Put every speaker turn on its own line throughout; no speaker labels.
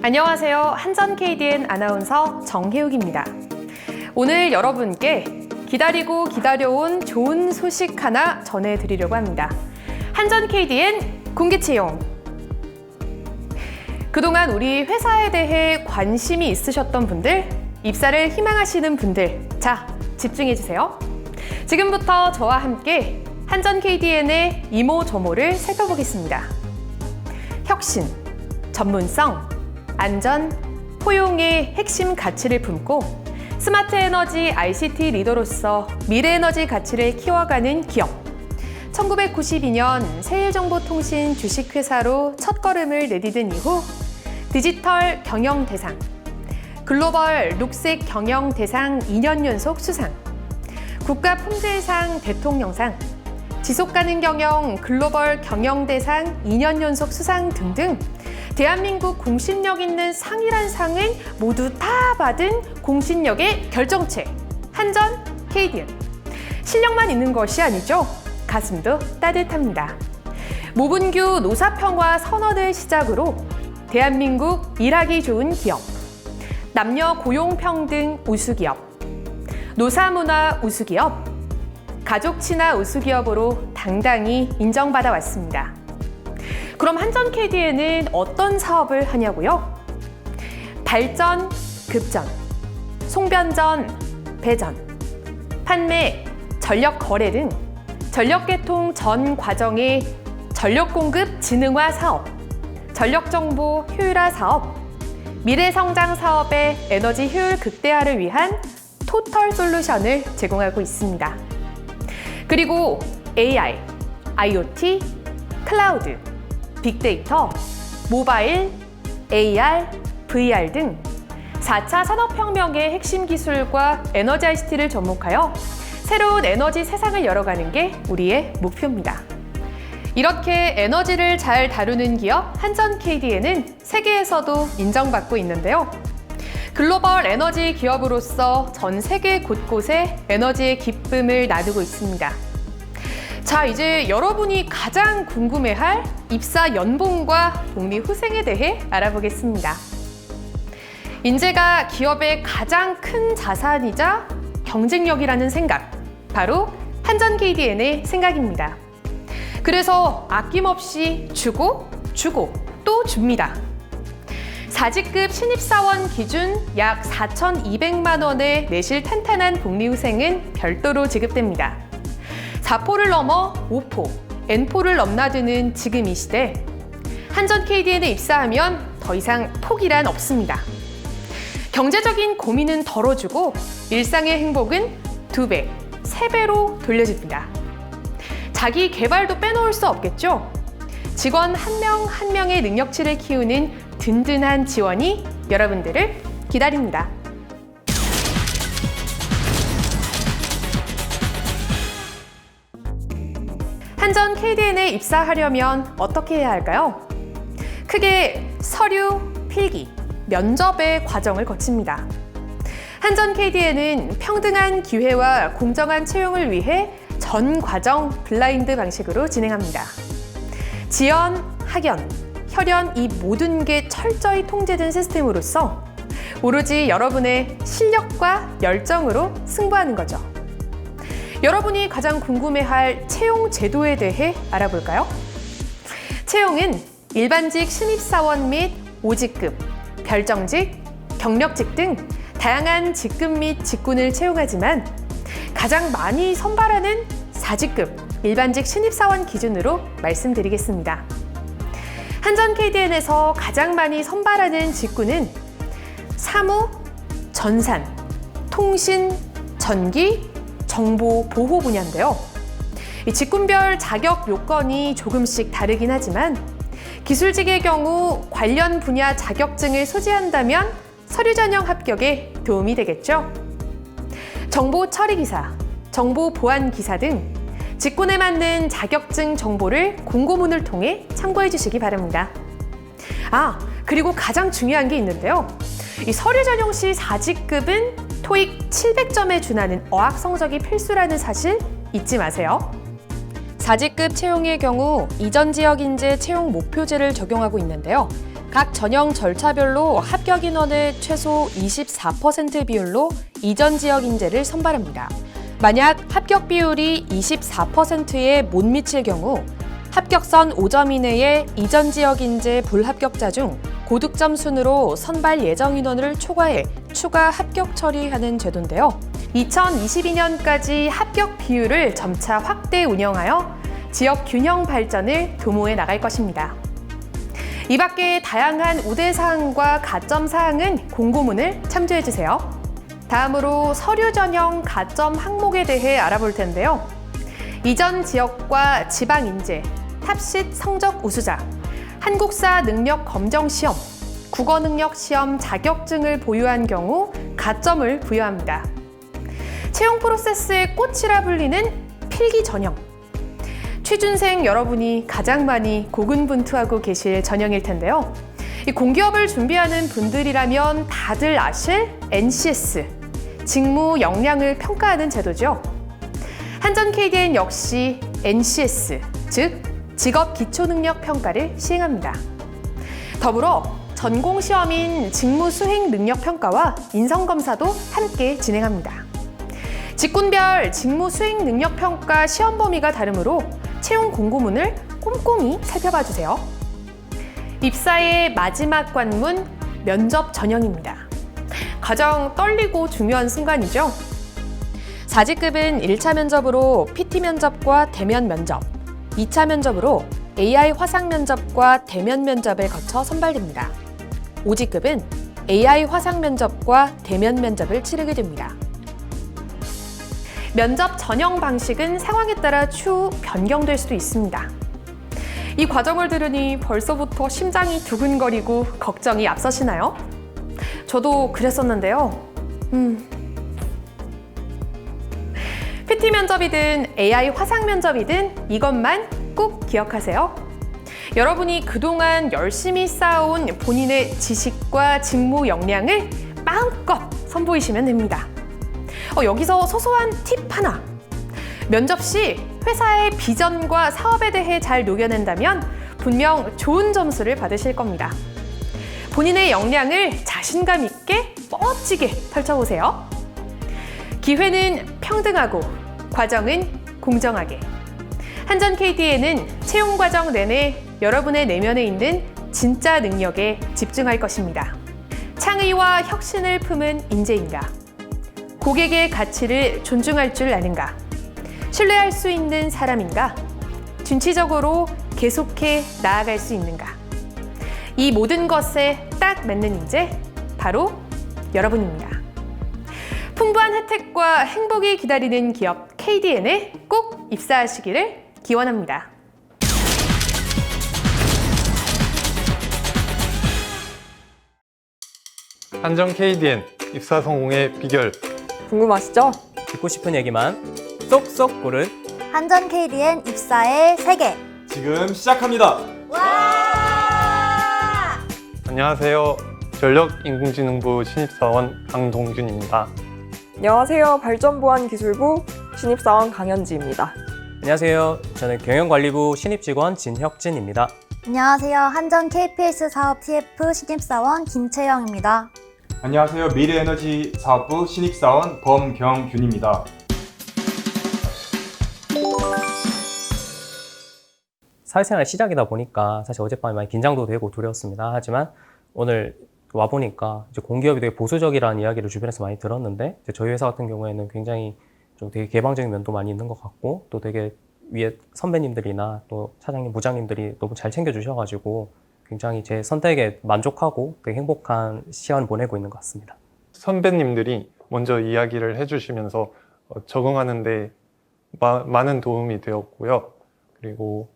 안녕하세요. 한전 KDN 아나운서 정혜욱입니다. 오늘 여러분께 기다리고 기다려온 좋은 소식 하나 전해드리려고 합니다. 한전 KDN 공개채용. 그동안 우리 회사에 대해 관심이 있으셨던 분들, 입사를 희망하시는 분들, 자, 집중해주세요. 지금부터 저와 함께 한전 KDN의 이모저모를 살펴보겠습니다. 혁신, 전문성, 안전, 포용의 핵심 가치를 품고 스마트 에너지 ICT 리더로서 미래 에너지 가치를 키워가는 기업. 1992년 세일정보통신 주식회사로 첫걸음을 내디딘 이후 디지털 경영 대상, 글로벌 녹색 경영 대상 2년 연속 수상, 국가품질상 대통령상, 지속가능 경영 글로벌 경영대상 2년 연속 수상 등등 대한민국 공신력 있는 상이란 상은 모두 다 받은 공신력의 결정체 한전 KDN. 실력만 있는 것이 아니죠. 가슴도 따뜻합니다. 모분규 노사평화 선언을 시작으로 대한민국 일하기 좋은 기업, 남녀 고용평등 우수기업, 노사문화 우수기업, 가족 친화 우수기업으로 당당히 인정받아 왔습니다. 그럼 한전 KDN은 어떤 사업을 하냐고요? 발전, 급전, 송변전, 배전, 판매, 전력 거래 등 전력계통 전 과정의 전력 공급 진흥화 사업, 전력 정보 효율화 사업, 미래 성장 사업의 에너지 효율 극대화를 위한 토털 솔루션을 제공하고 있습니다. 그리고 AI, IoT, 클라우드, 빅데이터, 모바일, AR, VR 등 4차 산업혁명의 핵심 기술과 에너지 ICT를 접목하여 새로운 에너지 세상을 열어가는 게 우리의 목표입니다. 이렇게 에너지를 잘 다루는 기업 한전 KDN은 세계에서도 인정받고 있는데요. 글로벌 에너지 기업으로서 전 세계 곳곳에 에너지의 기쁨을 나누고 있습니다. 자, 이제 여러분이 가장 궁금해할 입사 연봉과 복리 후생에 대해 알아보겠습니다. 인재가 기업의 가장 큰 자산이자 경쟁력이라는 생각, 바로 한전 KDN의 생각입니다. 그래서 아낌없이 주고 또 줍니다. 4직급 신입사원 기준 약 4,200만 원의 내실 탄탄한 복리후생은 별도로 지급됩니다. 4포를 넘어 5포, N포를 넘나드는 지금 이 시대, 한전 KDN에 입사하면 더 이상 포기란 없습니다. 경제적인 고민은 덜어주고 일상의 행복은 2배, 3배로 돌려줍니다. 자기 개발도 빼놓을 수 없겠죠? 직원 한 명 한 명의 능력치를 키우는 든든한 지원이 여러분들을 기다립니다. 한전 KDN에 입사하려면 어떻게 해야 할까요? 크게 서류, 필기, 면접의 과정을 거칩니다. 한전 KDN은 평등한 기회와 공정한 채용을 위해 전 과정 블라인드 방식으로 진행합니다. 지연, 학연, 혈연 이 모든 게 철저히 통제된 시스템으로서 오로지 여러분의 실력과 열정으로 승부하는 거죠. 여러분이 가장 궁금해할 채용 제도에 대해 알아볼까요? 채용은 일반직 신입사원 및 5직급, 별정직, 경력직 등 다양한 직급 및 직군을 채용하지만 가장 많이 선발하는 4직급 일반직 신입사원 기준으로 말씀드리겠습니다. 한전 KDN에서 가장 많이 선발하는 직군은 사무, 전산, 통신, 전기, 정보 보호 분야인데요. 이 직군별 자격 요건이 조금씩 다르긴 하지만 기술직의 경우 관련 분야 자격증을 소지한다면 서류 전형 합격에 도움이 되겠죠. 정보 처리 기사, 정보 보안 기사 등 직군에 맞는 자격증 정보를 공고문을 통해 참고해 주시기 바랍니다. 그리고 가장 중요한 게 있는데요. 이 서류 전형 시 4직급은 토익 700점에 준하는 어학 성적이 필수라는 사실 잊지 마세요. 4직급 채용의 경우 이전 지역 인재 채용 목표제를 적용하고 있는데요. 각 전형 절차별로 합격 인원의 최소 24% 비율로 이전 지역 인재를 선발합니다. 만약 합격 비율이 24%에 못 미칠 경우 합격선 5점 이내의 이전 지역 인재 불합격자 중 고득점 순으로 선발 예정 인원을 초과해 추가 합격 처리하는 제도인데요. 2022년까지 합격 비율을 점차 확대 운영하여 지역 균형 발전을 도모해 나갈 것입니다. 이 밖에 다양한 우대 사항과 가점 사항은 공고문을 참조해 주세요. 다음으로 서류 전형 가점 항목에 대해 알아볼 텐데요. 이전 지역과 지방 인재, 탑sit 성적 우수자, 한국사 능력 검정 시험, 국어 능력 시험 자격증을 보유한 경우 가점을 부여합니다. 채용 프로세스의 꽃이라 불리는 필기 전형. 취준생 여러분이 가장 많이 고군분투하고 계실 전형일 텐데요. 이 공기업을 준비하는 분들이라면 다들 아실 NCS, 직무 역량을 평가하는 제도죠. 한전 KDN 역시 NCS, 즉 직업 기초능력 평가를 시행합니다. 더불어 전공시험인 직무 수행 능력 평가와 인성검사도 함께 진행합니다. 직군별 직무 수행 능력 평가 시험 범위가 다르므로 채용 공고문을 꼼꼼히 살펴봐 주세요. 입사의 마지막 관문, 면접 전형입니다. 가장 떨리고 중요한 순간이죠. 4직급은 1차 면접으로 PT 면접과 대면 면접, 2차 면접으로 AI 화상 면접과 대면 면접을 거쳐 선발됩니다. 5직급은 AI 화상 면접과 대면 면접을 치르게 됩니다. 면접 전형 방식은 상황에 따라 추후 변경될 수도 있습니다. 이 과정을 들으니 벌써부터 심장이 두근거리고 걱정이 앞서시나요? 저도 그랬었는데요. PT 면접이든 AI 화상 면접이든 이것만 꼭 기억하세요. 여러분이 그동안 열심히 쌓아온 본인의 지식과 직무 역량을 마음껏 선보이시면 됩니다. 여기서 소소한 팁 하나. 면접 시 회사의 비전과 사업에 대해 잘 녹여낸다면 분명 좋은 점수를 받으실 겁니다. 본인의 역량을 자신감 있게 멋지게 펼쳐보세요. 기회는 평등하고 과정은 공정하게. 한전 KDN은 채용 과정 내내 여러분의 내면에 있는 진짜 능력에 집중할 것입니다. 창의와 혁신을 품은 인재인가? 고객의 가치를 존중할 줄 아는가? 신뢰할 수 있는 사람인가? 준치적으로 계속해 나아갈 수 있는가? 이 모든 것에 딱 맞는 인재, 바로 여러분입니다. 풍부한 혜택과 행복이 기다리는 기업 KDN에 꼭 입사하시기를 기원합니다.
한전 KDN 입사 성공의 비결.
궁금하시죠?
듣고 싶은 얘기만 쏙쏙 고른
한전 KDN 입사의 세계.
지금 시작합니다.
안녕하세요. 전력인공지능부 신입사원 강동균입니다.
안녕하세요. 발전보안기술부 신입사원 강현지입니다.
안녕하세요. 저는 경영관리부 신입직원 진혁진입니다.
안녕하세요. 한전 KPS 사업 TF 신입사원 김채영입니다.
안녕하세요. 미래에너지 사업부 신입사원 범경균입니다.
사회생활 시작이다 보니까 사실 어젯밤에 많이 긴장도 되고 두려웠습니다. 하지만 오늘 와보니까 이제 공기업이 되게 보수적이라는 이야기를 주변에서 많이 들었는데 저희 회사 같은 경우에는 굉장히 좀 되게 개방적인 면도 많이 있는 것 같고 또 되게 위에 선배님들이나 또 차장님, 부장님들이 너무 잘 챙겨주셔가지고 굉장히 제 선택에 만족하고 되게 행복한 시간 보내고 있는 것 같습니다.
선배님들이 먼저 이야기를 해주시면서 적응하는 데 많은 도움이 되었고요. 그리고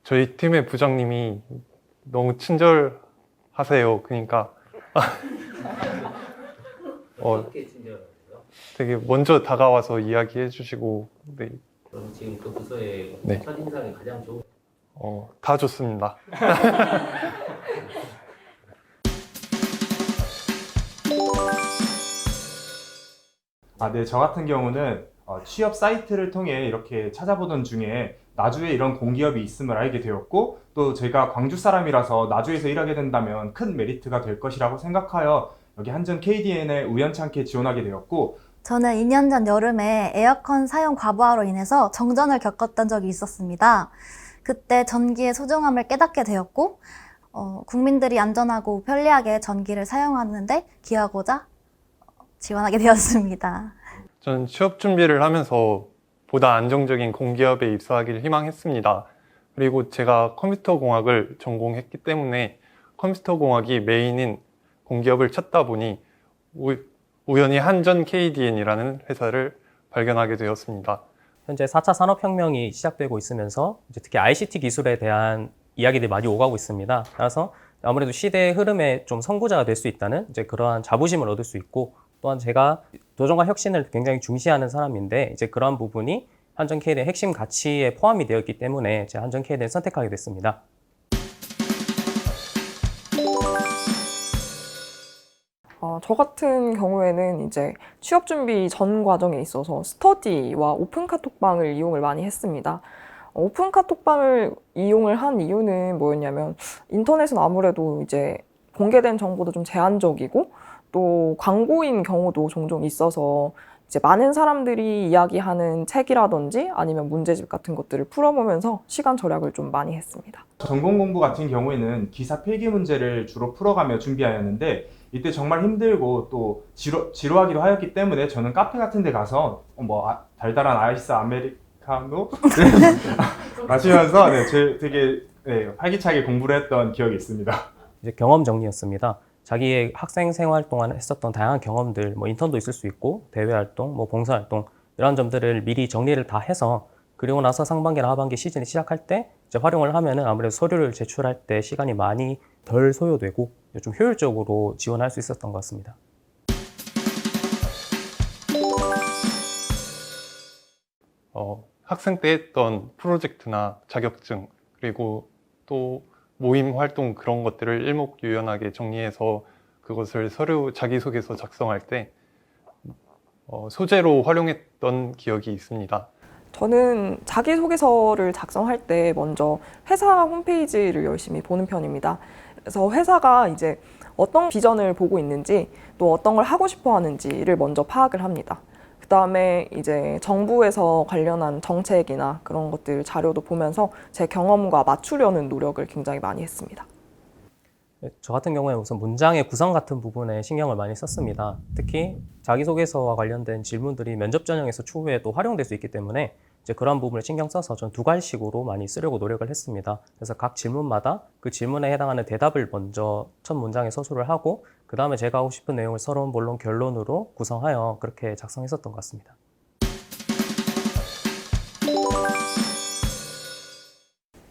저희 팀의 부장님이 너무 친절하세요. 그러니까 되게 먼저 다가와서 이야기해 주시고. 네.
그럼 지금 그 부서의
네.
첫인상이 가장 좋은?
다 좋습니다.
네, 저 같은 경우는 취업 사이트를 통해 이렇게 찾아보던 중에 나주에 이런 공기업이 있음을 알게 되었고 또 제가 광주 사람이라서 나주에서 일하게 된다면 큰 메리트가 될 것이라고 생각하여 여기 한전 KDN에 우연찮게 지원하게 되었고
저는 2년 전 여름에 에어컨 사용 과부하로 인해서 정전을 겪었던 적이 있었습니다. 그때 전기의 소중함을 깨닫게 되었고 국민들이 안전하고 편리하게 전기를 사용하는데 기여하고자 지원하게 되었습니다.
저는 취업 준비를 하면서 보다 안정적인 공기업에 입사하기를 희망했습니다. 그리고 제가 컴퓨터 공학을 전공했기 때문에 컴퓨터 공학이 메인인 공기업을 찾다 보니 우연히 한전 KDN이라는 회사를 발견하게 되었습니다.
현재 4차 산업혁명이 시작되고 있으면서 이제 특히 ICT 기술에 대한 이야기들이 많이 오가고 있습니다. 따라서 아무래도 시대의 흐름에 좀 선구자가 될 수 있다는 이제 그러한 자부심을 얻을 수 있고 또한 제가 도전과 혁신을 굉장히 중시하는 사람인데 이제 그러한 부분이 한전 KDN의 핵심 가치에 포함이 되었기 때문에 제가 한전 KDN을 선택하게 됐습니다.
저 같은 경우에는 이제 취업 준비 전 과정에 있어서 스터디와 오픈 카톡방을 이용을 많이 했습니다. 오픈 카톡방을 이용을 한 이유는 뭐였냐면 인터넷은 아무래도 이제 공개된 정보도 좀 제한적이고 또 광고인 경우도 종종 있어서 이제 많은 사람들이 이야기하는 책이라든지 아니면 문제집 같은 것들을 풀어보면서 시간 절약을 좀 많이 했습니다.
전공 공부 같은 경우에는 기사 필기 문제를 주로 풀어가며 준비하였는데 이때 정말 힘들고 또 지루하기도 하였기 때문에 저는 카페 같은 데 가서 달달한 아이스 아메리카노 마시면서 되게 활기차게 공부를 했던 기억이 있습니다.
이제 경험 정리였습니다. 자기의 학생 생활 동안 했었던 다양한 경험들, 인턴도 있을 수 있고 대외 활동, 봉사 활동 이런 점들을 미리 정리를 다 해서 그리고 나서 상반기나 하반기 시즌이 시작할 때 이제 활용을 하면은 아무래도 서류를 제출할 때 시간이 많이 덜 소요되고 좀 효율적으로 지원할 수 있었던 것 같습니다.
학생 때 했던 프로젝트나 자격증 그리고 또 모임 활동 그런 것들을 일목요연하게 정리해서 그것을 서류 자기소개서 작성할 때 소재로 활용했던 기억이 있습니다.
저는 자기소개서를 작성할 때 먼저 회사 홈페이지를 열심히 보는 편입니다. 그래서 회사가 이제 어떤 비전을 보고 있는지 또 어떤 걸 하고 싶어 하는지를 먼저 파악을 합니다. 그 다음에 이제 정부에서 관련한 정책이나 그런 것들 자료도 보면서 제 경험과 맞추려는 노력을 굉장히 많이 했습니다.
저 같은 경우에 우선 문장의 구성 같은 부분에 신경을 많이 썼습니다. 특히 자기소개서와 관련된 질문들이 면접 전형에서 추후에 또 활용될 수 있기 때문에 이제 그런 부분을 신경 써서 전 두 갈식으로 많이 쓰려고 노력을 했습니다. 그래서 각 질문마다 그 질문에 해당하는 대답을 먼저 첫 문장에 서술을 하고 그 다음에 제가 하고 싶은 내용을 서론, 본론, 결론으로 구성하여 그렇게 작성했었던 것 같습니다.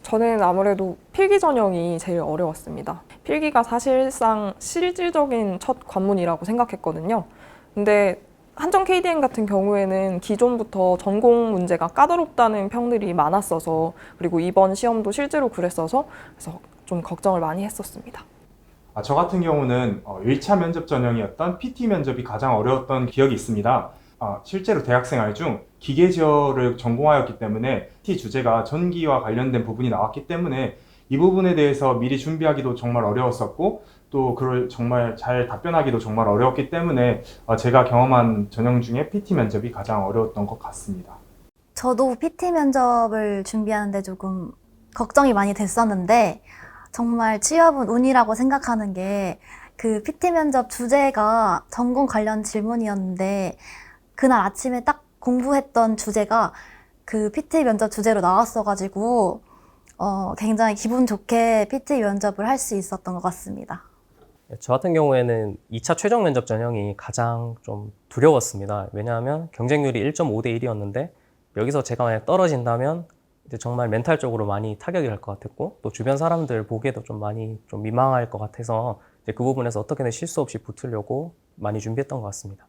저는 아무래도 필기 전형이 제일 어려웠습니다. 필기가 사실상 실질적인 첫 관문이라고 생각했거든요. 근데 한전 KDN 같은 경우에는 기존부터 전공 문제가 까다롭다는 평들이 많았어서 그리고 이번 시험도 실제로 그래서 좀 걱정을 많이 했었습니다.
저 같은 경우는 1차 면접 전형이었던 PT 면접이 가장 어려웠던 기억이 있습니다. 실제로 대학생활 중 기계제어를 전공하였기 때문에 PT 주제가 전기와 관련된 부분이 나왔기 때문에 이 부분에 대해서 미리 준비하기도 정말 어려웠었고 또 그걸 정말 잘 답변하기도 정말 어려웠기 때문에 제가 경험한 전형 중에 PT 면접이 가장 어려웠던 것 같습니다.
저도 PT 면접을 준비하는데 조금 걱정이 많이 됐었는데 정말 취업은 운이라고 생각하는 게 그 PT 면접 주제가 전공 관련 질문이었는데 그날 아침에 딱 공부했던 주제가 그 PT 면접 주제로 나왔어가지고 굉장히 기분 좋게 PT 면접을 할 수 있었던 것 같습니다.
저 같은 경우에는 2차 최종 면접 전형이 가장 좀 두려웠습니다. 왜냐하면 경쟁률이 1.5대 1이었는데 여기서 제가 만약 떨어진다면 이제 정말 멘탈적으로 많이 타격이 갈 것 같았고 또 주변 사람들 보기에도 좀 많이 좀 민망할 것 같아서 이제 그 부분에서 어떻게든 실수 없이 붙으려고 많이 준비했던 것 같습니다.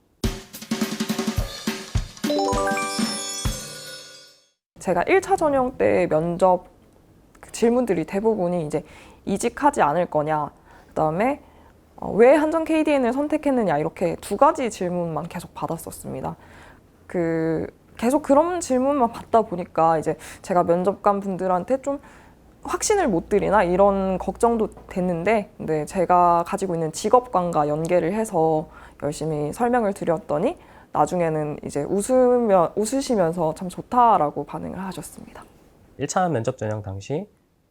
제가 1차 전형 때 면접 질문들이 대부분이 이제 이직하지 않을 거냐, 그 다음에 왜 한전 KDN을 선택했느냐 이렇게 두 가지 질문만 계속 받았었습니다. 그 계속 그런 질문만 받다 보니까 이제 제가 면접관 분들한테 좀 확신을 못 드리나 이런 걱정도 됐는데, 근데 제가 가지고 있는 직업관과 연계를 해서 열심히 설명을 드렸더니 나중에는 이제 웃으시면서 참 좋다라고 반응을 하셨습니다.
1차 면접 전형 당시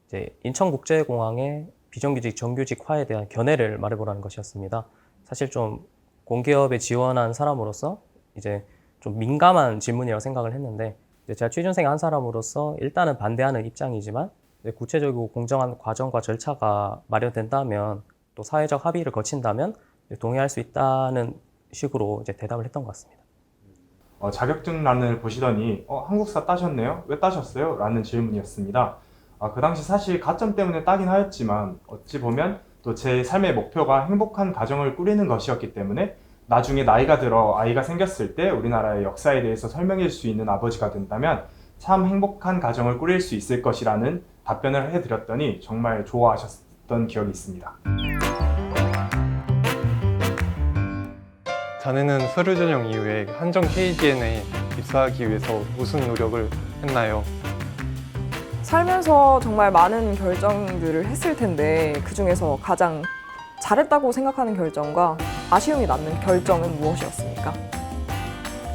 이제 인천국제공항의 비정규직 정규직화에 대한 견해를 말해보라는 것이었습니다. 사실 좀 공기업에 지원한 사람으로서 이제 좀 민감한 질문이라고 생각을 했는데, 이제 제가 취준생 한 사람으로서 일단은 반대하는 입장이지만 이제 구체적이고 공정한 과정과 절차가 마련된다면 또 사회적 합의를 거친다면 동의할 수 있다는 식으로 이제 대답을 했던 것 같습니다.
자격증란을 보시더니 한국사 따셨네요? 왜 따셨어요? 라는 질문이었습니다. 그 당시 사실 가점 때문에 따긴 하였지만 어찌 보면 또 제 삶의 목표가 행복한 가정을 꾸리는 것이었기 때문에 나중에 나이가 들어 아이가 생겼을 때 우리나라의 역사에 대해서 설명해 줄 수 있는 아버지가 된다면 참 행복한 가정을 꾸릴 수 있을 것이라는 답변을 해드렸더니 정말 좋아하셨던 기억이 있습니다.
자네는 서류 전형 이후에 한정 KDN에 입사하기 위해서 무슨 노력을 했나요?
살면서 정말 많은 결정들을 했을 텐데 그중에서 가장 잘했다고 생각하는 결정과 아쉬움이 남는 결정은 무엇이었습니까?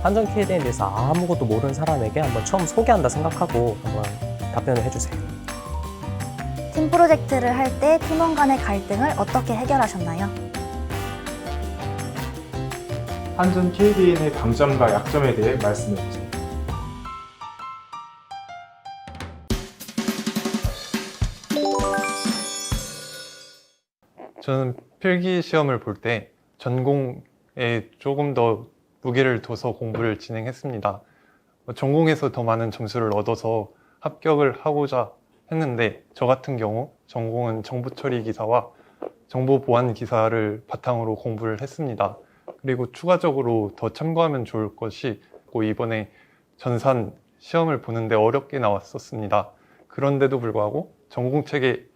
한정 KD에 대해서 아무것도 모르는 사람에게 한번 처음 소개한다 생각하고 한번 답변을 해주세요.
팀 프로젝트를 할 때 팀원 간의 갈등을 어떻게 해결하셨나요?
한전 KDN의 강점과 약점에 대해 말씀해 주세요.
저는 필기 시험을 볼 때 전공에 조금 더 무게를 둬서 공부를 진행했습니다. 전공에서 더 많은 점수를 얻어서 합격을 하고자 했는데, 저 같은 경우 전공은 정보처리 기사와 정보보안 기사를 바탕으로 공부를 했습니다. 그리고 추가적으로 더 참고하면 좋을 것이 이번에 전산 시험을 보는데 어렵게 나왔었습니다. 그런데도 불구하고 전공책에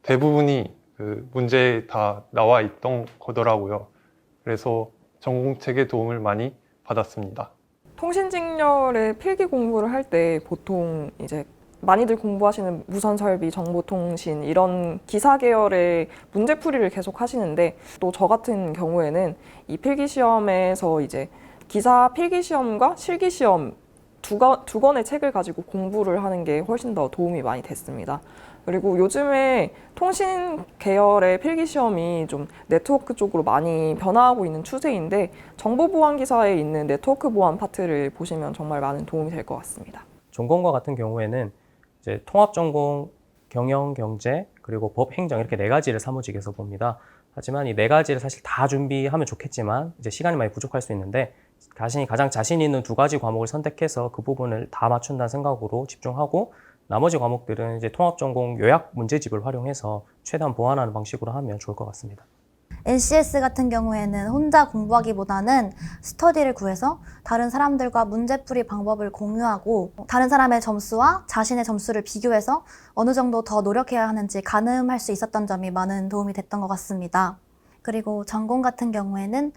대부분이 그 문제에 다 나와 있던 거더라고요. 그래서 전공책의 도움을 많이 받았습니다.
통신직렬의 필기 공부를 할 때 보통 이제 많이들 공부하시는 무선설비, 정보통신 이런 기사 계열의 문제풀이를 계속 하시는데, 또 저 같은 경우에는 이 필기시험에서 이제 기사 필기시험과 실기시험 두 권의 책을 가지고 공부를 하는 게 훨씬 더 도움이 많이 됐습니다. 그리고 요즘에 통신 계열의 필기시험이 좀 네트워크 쪽으로 많이 변화하고 있는 추세인데, 정보보안 기사에 있는 네트워크 보안 파트를 보시면 정말 많은 도움이 될 것 같습니다.
전공과 같은 경우에는 이제 통합전공, 경영, 경제, 그리고 법, 행정 이렇게 4가지를 사무직에서 봅니다. 하지만 이 4가지를 사실 다 준비하면 좋겠지만 이제 시간이 많이 부족할 수 있는데, 가장 자신 있는 2가지 과목을 선택해서 그 부분을 다 맞춘다는 생각으로 집중하고, 나머지 과목들은 이제 통합전공 요약 문제집을 활용해서 최대한 보완하는 방식으로 하면 좋을 것 같습니다.
NCS 같은 경우에는 혼자 공부하기보다는 스터디를 구해서 다른 사람들과 문제풀이 방법을 공유하고, 다른 사람의 점수와 자신의 점수를 비교해서 어느 정도 더 노력해야 하는지 가늠할 수 있었던 점이 많은 도움이 됐던 것 같습니다. 그리고 전공 같은 경우에는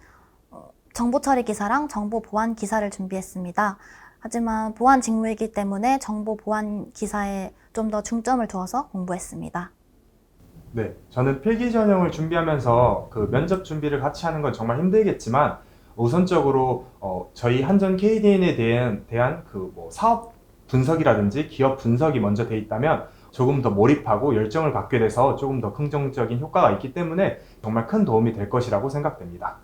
정보처리 기사랑 정보보안 기사를 준비했습니다. 하지만 보안 직무이기 때문에 정보보안 기사에 좀 더 중점을 두어서 공부했습니다.
네, 저는 필기 전형을 준비하면서 그 면접 준비를 같이 하는 건 정말 힘들겠지만 우선적으로 저희 한전 KDN에 대한 그 사업 분석이라든지 기업 분석이 먼저 돼 있다면 조금 더 몰입하고 열정을 받게 돼서 조금 더 긍정적인 효과가 있기 때문에 정말 큰 도움이 될 것이라고 생각됩니다.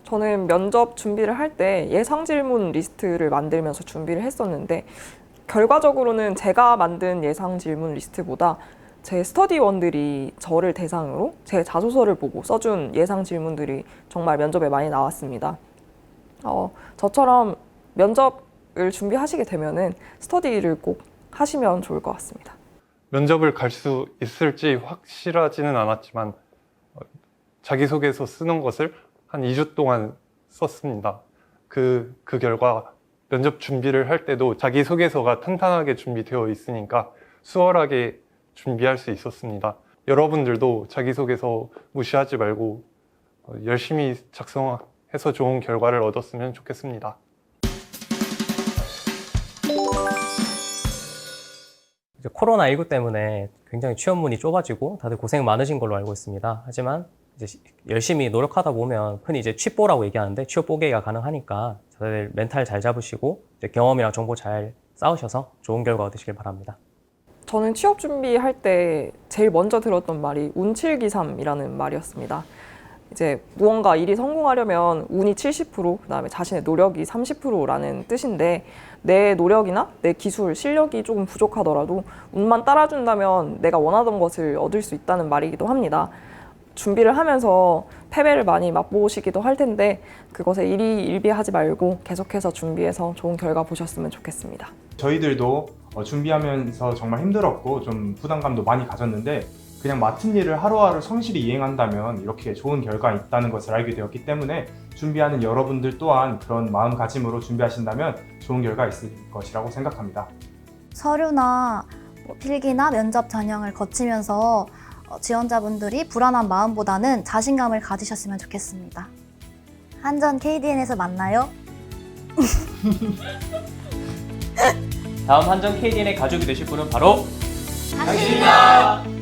저는 면접 준비를 할 때 예상 질문 리스트를 만들면서 준비를 했었는데, 결과적으로는 제가 만든 예상 질문 리스트보다 제 스터디원들이 저를 대상으로 제 자소서를 보고 써준 예상 질문들이 정말 면접에 많이 나왔습니다. 저처럼 면접을 준비하시게 되면은 스터디를 꼭 하시면 좋을 것 같습니다.
면접을 갈 수 있을지 확실하지는 않았지만 자기소개서 쓰는 것을 한 2주 동안 썼습니다. 그 결과 면접 준비를 할 때도 자기소개서가 탄탄하게 준비되어 있으니까 수월하게 준비할 수 있었습니다. 여러분들도 자기소개서 무시하지 말고 열심히 작성해서 좋은 결과를 얻었으면 좋겠습니다.
이제 코로나19 때문에 굉장히 취업문이 좁아지고 다들 고생 많으신 걸로 알고 있습니다. 하지만 이제 열심히 노력하다 보면 흔히 이제 취뽀라고 얘기하는데 취업 뽀개기가 가능하니까 다들 멘탈 잘 잡으시고 이제 경험이랑 정보 잘 쌓으셔서 좋은 결과 얻으시길 바랍니다.
저는 취업 준비할 때 제일 먼저 들었던 말이 운칠기삼이라는 말이었습니다. 이제 무언가 일이 성공하려면 운이 70%, 그다음에 자신의 노력이 30%라는 뜻인데 내 노력이나 내 기술, 실력이 조금 부족하더라도 운만 따라준다면 내가 원하던 것을 얻을 수 있다는 말이기도 합니다. 준비를 하면서 패배를 많이 맛보시기도 할 텐데 그것에 일희일비하지 말고 계속해서 준비해서 좋은 결과 보셨으면 좋겠습니다.
저희들도 준비하면서 정말 힘들었고 좀 부담감도 많이 가졌는데 그냥 맡은 일을 하루하루 성실히 이행한다면 이렇게 좋은 결과 있다는 것을 알게 되었기 때문에 준비하는 여러분들 또한 그런 마음가짐으로 준비하신다면 좋은 결과 있을 것이라고 생각합니다.
서류나 필기나 면접 전형을 거치면서 지원자분들이 불안한 마음보다는 자신감을 가지셨으면 좋겠습니다. 한전 KDN에서 만나요.
다음 한전 KDN의 가족이 되실 분은 바로
당신입니다.